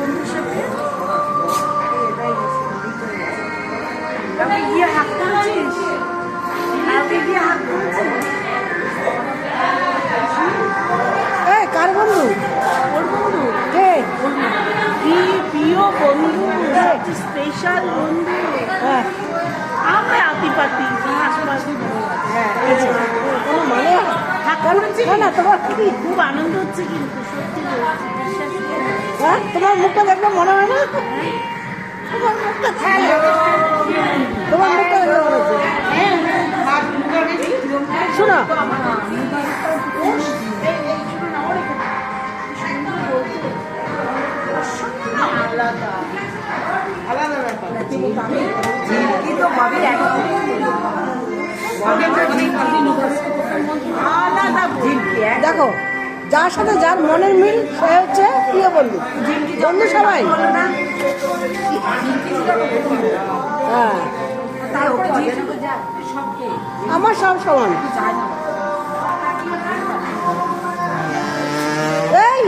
বন্ধুর সাথে কালকে গিয়ে হাত তুলছিস, কালকে গিয়ে হাত তুলছিস। কার বন্ধু? ওর বন্ধু কে? কি প্রিয় বন্ধু, স্পেশাল বন্ধু। হ্যাঁ আমরা আতিপাতি আশপাশে কোনো মানে না, তোমার কি খুব আনন্দ হচ্ছে কিন্তু সত্যি বলছি, বিশ্বাস করো। হ্যাঁ তোমার মুখটা দেখলে মনে হয় না? তোমার মুখটা তোমার মুখটা দেখলে মনে হচ্ছে। শোনো দেখো, যার সাথে যার মনের মিল সে হচ্ছে প্রিয় বন্ধু। বন্ধু সবাই হ্যাঁ, আমার সব সমান। এই